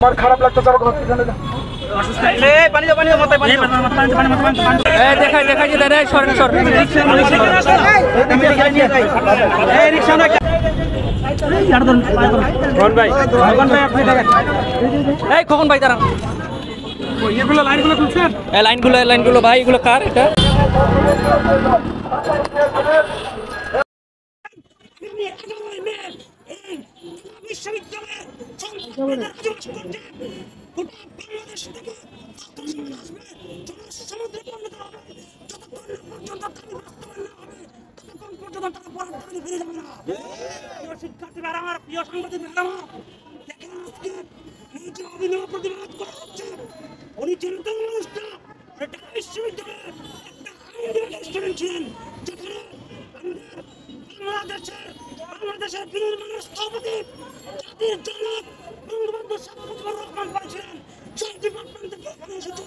আমার খারাপ লাগতো চলো হসপিটালে যা খোকন ভাই দাঁড়ান লাইনগুলো ভাই এগুলো কার এটা বাংলাদেশের বিনির্মাণের স্থপতি জাতির জনক বঙ্গবন্ধু শেখ মুজিবুর রহমান বলেছিলেন সেই ডিপার্টমেন্ট থেকে এখানে এসেছে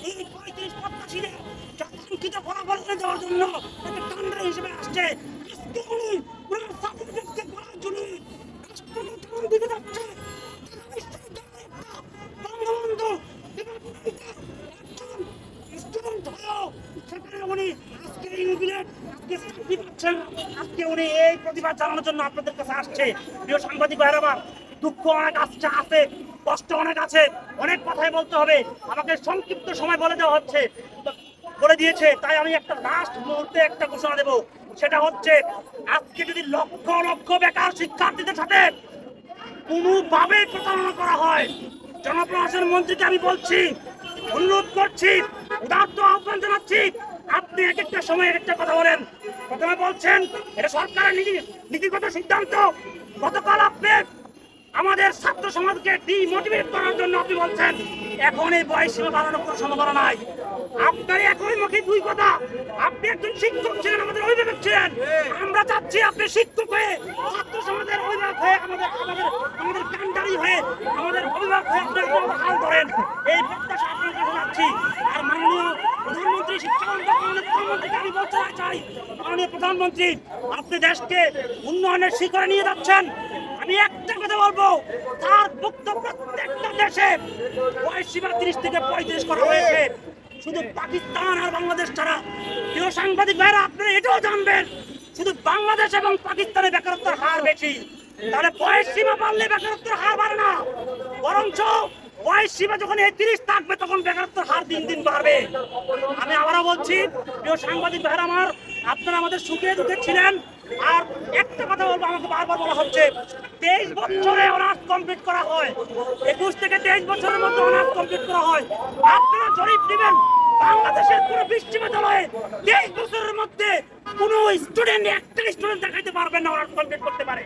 এই 35-85 কাঙ্ক্ষিত ফলাফল এনে দেওয়ার জন্য একটা কান্ডা হিসেবে আসছে। আজকে উনি ওনার সার্টিফিকেটকে করার জন্য রাষ্ট্রকে কেমন দিতে যাচ্ছে বঙ্গবন্ধু স্টুডেন্ট হয়েও সেখানে উনি আজকে ইনভিলেট আজকে উনি এই প্রতিবাদ জানানোর জন্য আপনাদের কাছে আসছে। প্রিয় সাংবাদিক ভাইরা আমার, দুঃখ অনেক আছে, কষ্ট অনেক আছে, অনেক কথাই বলতে হবে, আমাকে সংক্ষিপ্ত সময় বলে দিয়েছে, তাই আমি একটা লাস্ট মুহূর্তে একটা ঘোষণা দেব। সেটা হচ্ছে আজকে যদি লক্ষ লক্ষ বেকার শিক্ষার্থীদের সাথে কোনোভাবে প্রতারণা করা হয়, জনপ্রশাসন মন্ত্রীকে আমি বলছি, অনুরোধ করছি, উদারত আহ্বান জানাচ্ছি, আপনি এক একটা সময় এক একটা কথা বলেন। প্রথমে বলছেন এটা সরকারের নীতিগত সিদ্ধান্ত। গতকাল আপনি আমাদের ছাত্র সমাজকে ডিমোটিভেট করার জন্য আপনি বলছেন এখন এই বয়স সীমা বাড়ানোর কোনো সম্ভাবনা নাই। আপনার একই মুখে দুই কথা। আপনি একজন শিক্ষক ছিলেন, আমাদের অভিভাবক ছিলেন, আমরা চাচ্ছি আপনি শিক্ষক হয়ে ছাত্র সমাজের অভিভাবক হয়ে আমাদের কান্ডারি হয়ে আমাদের অভিভাবক হয়ে আপনার হাল ধরেন, এই প্রত্যাশা আপনার কাছে যাচ্ছি। আর মাননীয় প্রধানমন্ত্রী প্রধানমন্ত্রীকে আমি বলতে চাই, মাননীয় প্রধানমন্ত্রী আপনি দেশকে উন্নয়নের শিখরে নিয়ে যাচ্ছেন। আমি একটা কথা বলবো, তার বক্তব্য প্রত্যেকটা দেশে বয়স সীমা 30 থেকে 35 করা হয়েছে, শুধু পাকিস্তান আর বাংলাদেশ ছাড়া। প্রিয় সাংবাদিক ভাইরা, আপনারা এটাও জানবেন শুধু বাংলাদেশ এবং পাকিস্তানে বেকারত্বের হার বেশি। তাহলে বয়স সীমা বাড়লে বেকারত্বের হার বাড়ে না, বরঞ্চ বয়স সীমা যখন 30 থাকবে তখন বেকারত্বের হার দিন দিন বাড়বে। আমি আবারও বলছি, প্রিয় সাংবাদিক ভাইরা আমার, আপনারা আমাদের সুখে দুঃখে ছিলেন। আর একটা কথা বলবো, আমাকে বারবার বলা হচ্ছে 23 বছরে অনার্স কমপ্লিট করা হয়, 21 থেকে 23 বছরের মধ্যে অনার্স কমপ্লিট করা হয়। আপনারা জরিপ দিবেন বাংলাদেশের কোন বিশ্ববিদ্যালয়ে 23 বছরের মধ্যে কোন স্টুডেন্ট একটা স্টুডেন্ট দেখাইতে পারবেন না অনার্স কমপ্লিট করতে পারে।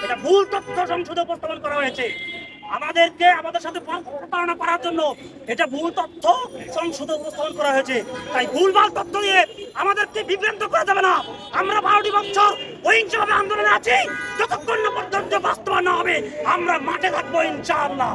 এটা ভুল তথ্য সংসদে উপস্থাপন করা হয়েছে। আমাদের সাথে প্রতারণা করার জন্য এটা ভুল তথ্য সংসদে উপস্থাপন করা হয়েছে। তাই ভুলভাল তথ্য দিয়ে আমাদেরকে বিভ্রান্ত করা যাবে না। আমরা 12টি বছর অহিংসভাবে আন্দোলনে আছি, যতক্ষণ না পর্যন্ত বাস্তবায়ন হবে আমরা মাঠে থাকবো ইনশাআল্লাহ।